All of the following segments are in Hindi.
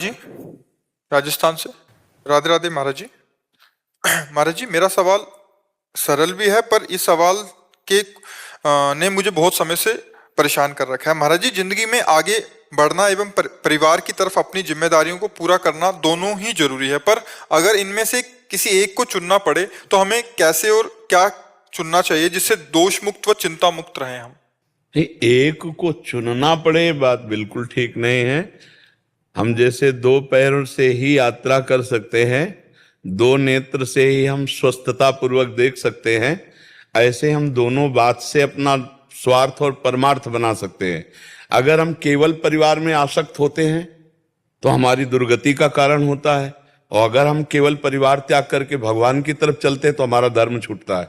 जी, राजस्थान से। राधे राधे महाराज जी। महाराज जी, मेरा सवाल सरल भी है, पर इस सवाल के ने मुझे बहुत समय से परेशान कर रखा है। महाराज जी, जिंदगी में आगे बढ़ना एवं परिवार की तरफ अपनी जिम्मेदारियों को पूरा करना दोनों ही जरूरी है, पर अगर इनमें से किसी एक को चुनना पड़े तो हमें कैसे और क्या चुनना चाहिए जिससे दोष मुक्त व चिंता मुक्त रहें हम? नहीं, एक को चुनना पड़े ये बात बिल्कुल ठीक नहीं है। हम जैसे दो पैरों से ही यात्रा कर सकते हैं, दो नेत्र से ही हम स्वस्थता पूर्वक देख सकते हैं, ऐसे हम दोनों बात से अपना स्वार्थ और परमार्थ बना सकते हैं। अगर हम केवल परिवार में आसक्त होते हैं तो हमारी दुर्गति का कारण होता है, और अगर हम केवल परिवार त्याग करके भगवान की तरफ चलते हैं तो हमारा धर्म छूटता है।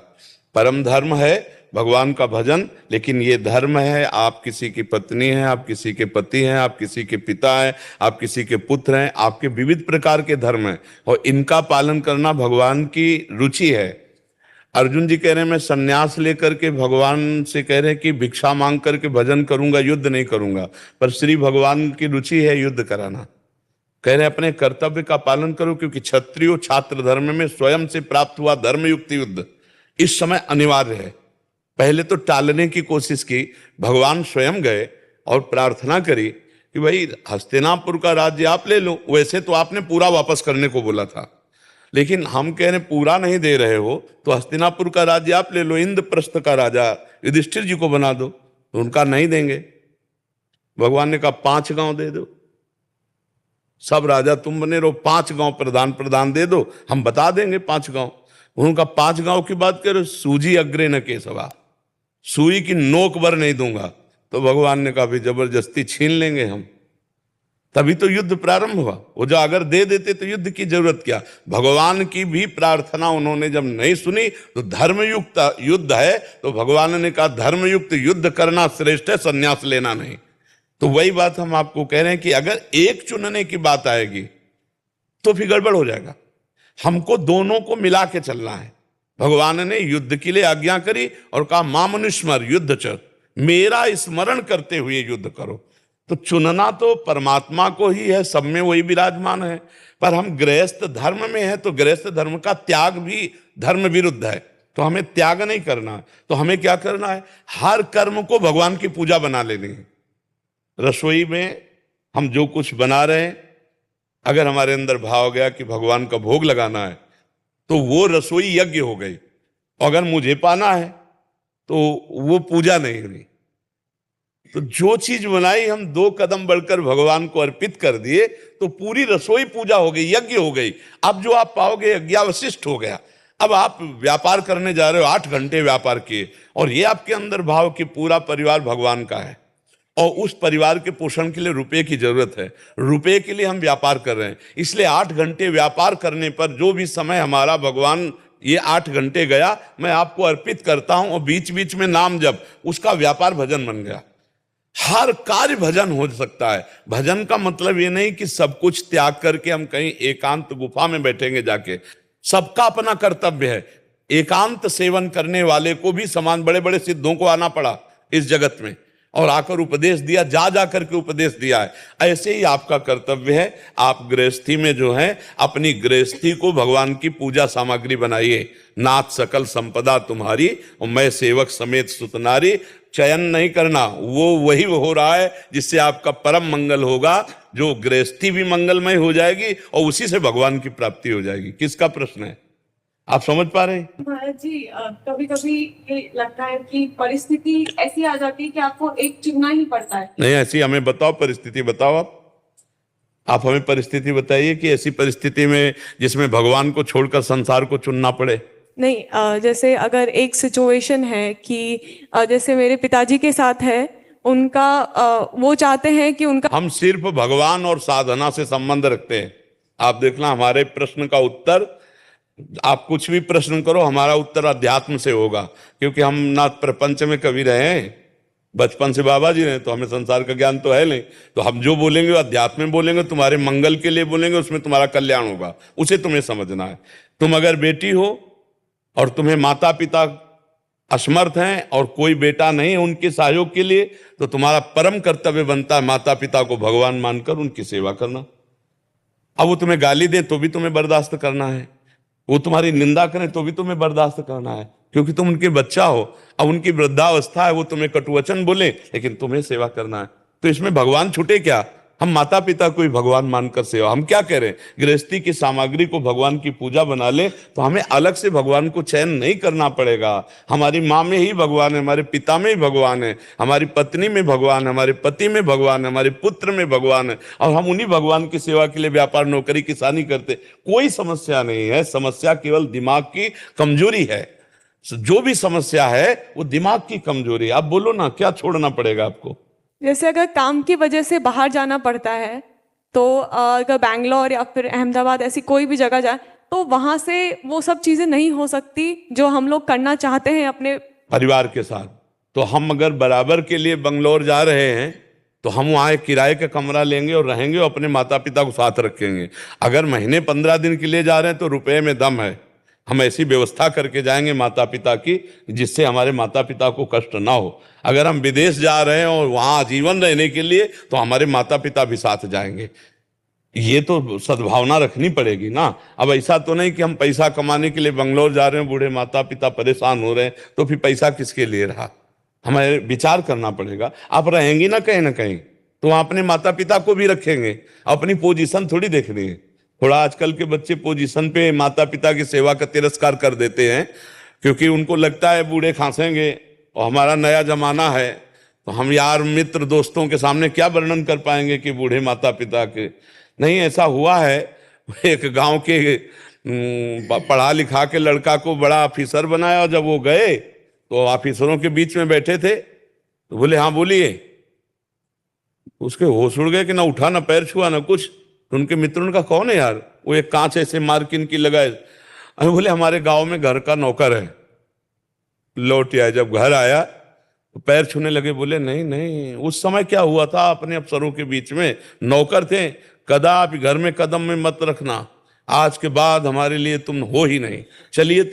परम धर्म है भगवान का भजन, लेकिन ये धर्म है, आप किसी की पत्नी हैं, आप किसी के पति हैं, आप किसी के पिता हैं, आप किसी के पुत्र हैं, आपके विविध प्रकार के धर्म हैं, और इनका पालन करना भगवान की रुचि है। अर्जुन जी कह रहे हैं मैं सन्यास लेकर के भगवान से कह रहे हैं कि भिक्षा मांग करके भजन करूंगा, युद्ध नहीं करूंगा, पर श्री भगवान की रुचि है युद्ध कराना। कह रहे अपने कर्तव्य का पालन करो, क्योंकि क्षत्रियो छात्र धर्म में स्वयं से प्राप्त हुआ धर्मयुक्त युद्ध इस समय अनिवार्य है। पहले तो टालने की कोशिश की, भगवान स्वयं गए और प्रार्थना करी कि भाई हस्तिनापुर का राज्य आप ले लो, वैसे तो आपने पूरा वापस करने को बोला था, लेकिन हम कह रहे पूरा नहीं दे रहे हो तो हस्तिनापुर का राज्य आप ले लो, इंद्रप्रस्थ का राजा युधिष्ठिर जी को बना दो। तो उनका नहीं देंगे, भगवान ने कहा 5 गांव दे दो, सब राजा तुम बने रहो, 5 गांव प्रधान दे दो, हम बता देंगे 5 गांव। उनका 5 गांव की बात करो, सूजी अग्रे न केसवा, सुई की नोक भर नहीं दूंगा। तो भगवान ने कहा भी जबरदस्ती छीन लेंगे हम, तभी तो युद्ध प्रारंभ हुआ। वो जो अगर दे देते तो युद्ध की जरूरत क्या। भगवान की भी प्रार्थना उन्होंने जब नहीं सुनी तो धर्मयुक्त युद्ध है, तो भगवान ने कहा धर्मयुक्त युद्ध करना श्रेष्ठ है, संन्यास लेना नहीं। तो वही बात हम आपको कह रहे हैं कि अगर एक चुनने की बात आएगी तो फिर गड़बड़ हो जाएगा। हमको दोनों को मिला के चलना है। भगवान ने युद्ध के लिए आज्ञा करी और कहा मामनुस्मर युद्ध च, मेरा स्मरण करते हुए युद्ध करो। तो चुनना तो परमात्मा को ही है, सब में वही विराजमान है, पर हम गृहस्थ धर्म में है तो गृहस्थ धर्म का त्याग भी धर्म विरुद्ध है, तो हमें त्याग नहीं करना। तो हमें क्या करना है, हर कर्म को भगवान की पूजा बना लेनी है। रसोई में हम जो कुछ बना रहे हैं, अगर हमारे अंदर भाव गया कि भगवान का भोग लगाना है तो वो रसोई यज्ञ हो गई, और अगर मुझे पाना है तो वो पूजा नहीं हुई। तो जो चीज बनाई हम 2 कदम बढ़कर भगवान को अर्पित कर दिए तो पूरी रसोई पूजा हो गई, यज्ञ हो गई। अब जो आप पाओगे यज्ञावशिष्ट हो गया। अब आप व्यापार करने जा रहे हो, 8 घंटे व्यापार किए, और ये आपके अंदर भाव कि पूरा परिवार भगवान का है और उस परिवार के पोषण के लिए रुपए की जरूरत है, रुपए के लिए हम व्यापार कर रहे हैं। इसलिए 8 घंटे व्यापार करने पर जो भी समय हमारा भगवान ये 8 घंटे गया मैं आपको अर्पित करता हूं, और बीच बीच में नाम जप, उसका व्यापार भजन बन गया। हर कार्य भजन हो सकता है। भजन का मतलब ये नहीं कि सब कुछ त्याग करके हम कहीं एकांत गुफा में बैठेंगे जाके, सबका अपना कर्तव्य है। एकांत सेवन करने वाले को भी समान बड़े बड़े सिद्धों को आना पड़ा इस जगत में और आकर उपदेश दिया, जा जा करके उपदेश दिया है। ऐसे ही आपका कर्तव्य है, आप गृहस्थी में जो है अपनी गृहस्थी को भगवान की पूजा सामग्री बनाइए। नाथ सकल संपदा तुम्हारी और मैं सेवक समेत सुतनारी। चयन नहीं करना, वो वही हो रहा है जिससे आपका परम मंगल होगा, जो गृहस्थी भी मंगलमय हो जाएगी और उसी से भगवान की प्राप्ति हो जाएगी। किसका प्रश्न है, आप समझ पा रहे हैं? महाराज जी, कभी कभी ये लगता है कि परिस्थिति ऐसी आ जाती है कि आपको एक चुनना ही पड़ता है। नहीं, ऐसी हमें बताओ, परिस्थिति बताओ। आप हमें परिस्थिति बताइए कि ऐसी परिस्थिति में जिसमें भगवान को छोड़कर संसार को चुनना पड़े। नहीं, जैसे अगर एक सिचुएशन है कि जैसे मेरे पिताजी के साथ है, उनका वो चाहते हैं कि उनका, हम सिर्फ भगवान और साधना से संबंध रखते हैं। आप देखना हमारे प्रश्न का उत्तर, आप कुछ भी प्रश्न करो हमारा उत्तर अध्यात्म से होगा, क्योंकि हम ना प्रपंच में कभी रहे हैं, बचपन से बाबा जी रहे, तो हमें संसार का ज्ञान तो है नहीं। तो हम जो बोलेंगे अध्यात्म में बोलेंगे, तुम्हारे मंगल के लिए बोलेंगे, उसमें तुम्हारा कल्याण होगा, उसे तुम्हें समझना है। तुम अगर बेटी हो और तुम्हें माता पिता असमर्थ हैं और कोई बेटा नहीं है उनके सहयोग के लिए, तो तुम्हारा परम कर्तव्य बनता है माता पिता को भगवान मानकर उनकी सेवा करना। अब वो तुम्हें गाली दे तो भी तुम्हें बर्दाश्त करना है, वो तुम्हारी निंदा करें तो भी तुम्हें बर्दाश्त करना है, क्योंकि तुम उनके बच्चा हो। अब उनकी वृद्धावस्था है, वो तुम्हें कटुवचन बोले लेकिन तुम्हें सेवा करना है। तो इसमें भगवान छूटे क्या? हम माता पिता को ही भगवान मानकर सेवा। हम क्या कह रहे हैं? गृहस्थी की सामग्री को भगवान की पूजा बना ले तो हमें अलग से भगवान को चयन नहीं करना पड़ेगा। हमारी माँ में ही भगवान है, हमारे पिता में ही भगवान है, हमारी पत्नी में भगवान है, हमारे पति में भगवान है, हमारे पुत्र में भगवान है, और हम उन्हीं भगवान की सेवा के लिए व्यापार नौकरी किसानी करते। कोई समस्या नहीं है, समस्या केवल दिमाग की कमजोरी है। जो भी समस्या है वो दिमाग की कमजोरी है। आप बोलो ना, क्या छोड़ना पड़ेगा आपको? जैसे अगर काम की वजह से बाहर जाना पड़ता है तो अगर बैंगलोर या फिर अहमदाबाद ऐसी कोई भी जगह जाए तो वहाँ से वो सब चीज़ें नहीं हो सकती जो हम लोग करना चाहते हैं अपने परिवार के साथ। तो हम अगर बराबर के लिए बंगलौर जा रहे हैं तो हम वहाँ एक किराए का कमरा लेंगे और रहेंगे और अपने माता पिता को साथ रखेंगे। अगर महीने 15 दिन के लिए जा रहे हैं तो रुपए में दम है। हम ऐसी व्यवस्था करके जाएंगे माता पिता की जिससे हमारे माता पिता को कष्ट ना हो। अगर हम विदेश जा रहे हैं और वहाँ आजीवन रहने के लिए तो हमारे माता पिता भी साथ जाएंगे। ये तो सद्भावना रखनी पड़ेगी ना। अब ऐसा तो नहीं कि हम पैसा कमाने के लिए बंगलोर जा रहे हैं, बूढ़े माता पिता परेशान हो रहे हैं, तो फिर पैसा किसके लिए रहा? हमें विचार करना पड़ेगा। आप रहेंगी ना कहीं तो वहाँ अपने माता पिता को भी रखेंगे। अपनी पोजीशन थोड़ी देखनी है। थोड़ा आजकल के बच्चे पोजीशन पे माता पिता की सेवा का तिरस्कार कर देते हैं, क्योंकि उनको लगता है बूढ़े खांसेंगे और हमारा नया जमाना है तो हम यार मित्र दोस्तों के सामने क्या वर्णन कर पाएंगे कि बूढ़े माता पिता के। नहीं, ऐसा हुआ है। एक गांव के पढ़ा लिखा के लड़का को बड़ा ऑफिसर बनाया और जब वो गए तो ऑफिसरों के बीच में बैठे थे तो बोले हाँ बोलिए। उसके होश उड़ गए कि ना उठा ना पैर छुआ ना कुछ। तो उनके मित्रों का कौन है यार? वो एक कांच ऐसे मार्किन की लगाए। अरे बोले हमारे गांव में घर का नौकर है। लौट आया, जब घर आया तो पैर छूने लगे। बोले नहीं नहीं, उस समय क्या हुआ था अपने अफसरों के बीच में नौकर थे, कदापि घर में कदम में मत रखना। आज के बाद हमारे लिए तुम हो ही नहीं। चलिए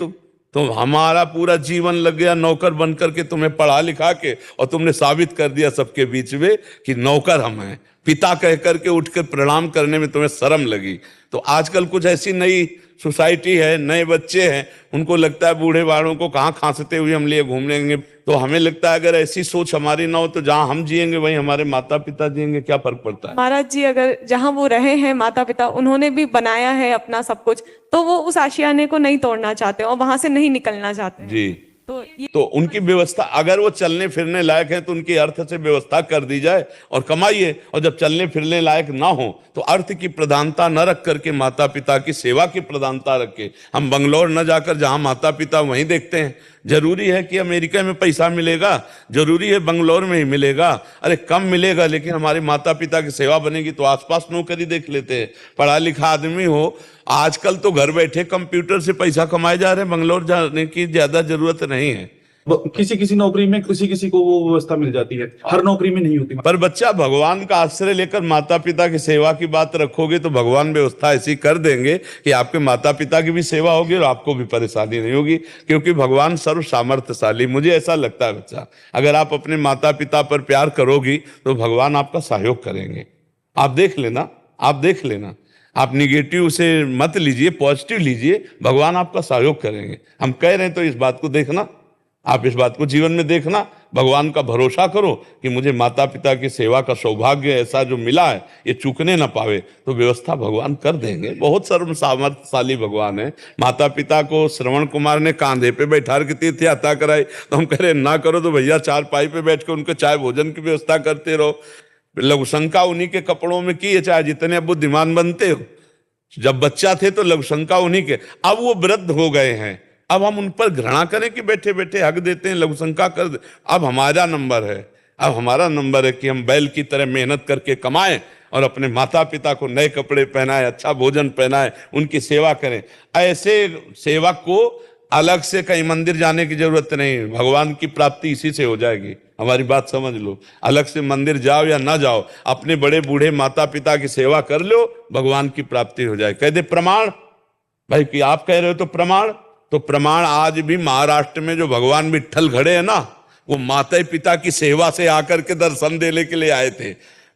तो हमारा पूरा जीवन लग गया नौकर बन करके तुम्हें पढ़ा लिखा के, और तुमने साबित कर दिया सबके बीच में कि नौकर हम हैं। पिता कह करके उठकर प्रणाम करने में तुम्हें शर्म लगी। तो आजकल कुछ ऐसी नई सोसाइटी है, नए बच्चे हैं, उनको लगता है बूढ़े वालों को कहाँ खांसते हुए हम लिए घूम लेंगे। तो हमें लगता है अगर ऐसी सोच हमारी ना हो तो जहाँ हम जिएंगे वहीं हमारे माता पिता जिएंगे, क्या फर्क पड़ता है? महाराज जी, अगर जहाँ वो रहे हैं माता पिता, उन्होंने भी बनाया है अपना सब कुछ, तो वो उस आशियाने को नहीं तोड़ना चाहते और वहां से नहीं निकलना चाहते हैं। जी, तो तो उनकी व्यवस्था, अगर वो चलने फिरने लायक है तो उनकी अर्थ से व्यवस्था कर दी जाए और कमाइए। और जब चलने फिरने लायक ना हो तो अर्थ की प्रधानता न रख करके माता पिता की सेवा की प्रधानता रखे। हम बंगलौर न जाकर जहां माता पिता वहीं देखते हैं। जरूरी है कि अमेरिका में पैसा मिलेगा, जरूरी है बंगलौर में ही मिलेगा? अरे कम मिलेगा लेकिन हमारे माता पिता की सेवा बनेगी तो आसपास नौकरी देख लेते हैं। पढ़ा लिखा आदमी हो, आजकल तो घर बैठे कंप्यूटर से पैसा कमाए जा रहे हैं, बंगलौर जाने की ज्यादा जरूरत नहीं है। किसी किसी नौकरी में किसी को वो व्यवस्था मिल जाती है, हर नौकरी में नहीं होती। पर बच्चा, भगवान का आश्रय लेकर माता पिता की सेवा की बात रखोगे तो भगवान व्यवस्था ऐसी कर देंगे कि आपके माता पिता की भी सेवा होगी और आपको भी परेशानी नहीं होगी, क्योंकि भगवान सर्व सामर्थ्यशाली। मुझे ऐसा लगता है बच्चा, अगर आप अपने माता पिता पर प्यार करोगी तो भगवान आपका सहयोग करेंगे। आप देख लेना, आप देख लेना। आप निगेटिव से मत लीजिए, पॉजिटिव लीजिए, भगवान आपका सहयोग करेंगे। हम कह रहे हैं तो इस बात को देखना, आप इस बात को जीवन में देखना। भगवान का भरोसा करो कि मुझे माता पिता की सेवा का सौभाग्य ऐसा जो मिला है ये चूकने ना पावे, तो व्यवस्था भगवान कर देंगे। बहुत सर्व सामर्थ्यशाली भगवान है। माता पिता को श्रवण कुमार ने कांधे पे बैठा के तीर्थ यात्रा कराई, तो हम कह रहे ना करो तो भैया चारपाई पे बैठ के उनके चाय भोजन की व्यवस्था करते रहो। लघुशंका उन्हीं के कपड़ों में की है, चाहे जितने अब बुद्धिमान बनते हो। जब बच्चा थे तो लघुशंका उन्हीं के, अब वो वृद्ध हो गए हैं। अब हम उन पर घृणा करें कि बैठे बैठे हक देते हैं, लघुशंका कर दे। अब हमारा नंबर है, अब हमारा नंबर है कि हम बैल की तरह मेहनत करके कमाएं और अपने माता पिता को नए कपड़े पहनाएं, अच्छा भोजन पहनाएं, उनकी सेवा करें। ऐसे सेवक को अलग से कहीं मंदिर जाने की जरूरत नहीं, भगवान की प्राप्ति इसी से हो जाएगी। हमारी बात समझ लो, अलग से मंदिर जाओ या ना जाओ, अपने बड़े बूढ़े माता पिता की सेवा कर लो, भगवान की प्राप्ति हो जाए। कह दे प्रमाण भाई कि आप कह रहे हो तो प्रमाण। तो प्रमाण आज भी महाराष्ट्र में जो भगवान विट्ठल खड़े हैं ना, वो माता पिता की सेवा से आकर के दर्शन देने के लिए आए थे।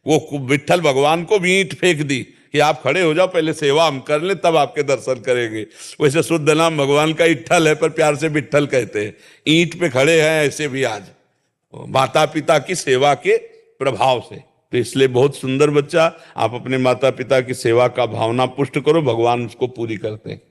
वो विट्ठल भगवान को भी ईंट फेंक दी कि आप खड़े हो जाओ, पहले सेवा हम कर लें तब आपके दर्शन करेंगे। वैसे शुद्ध नाम भगवान का इट्ठल है, पर प्यार से विट्ठल कहते हैं। ईंट पे खड़े हैं ऐसे भी आज, माता पिता की सेवा के प्रभाव से। तो इसलिए बहुत सुंदर बच्चा, आप अपने माता पिता की सेवा का भावना पुष्ट करो, भगवान उसको पूरी करते हैं।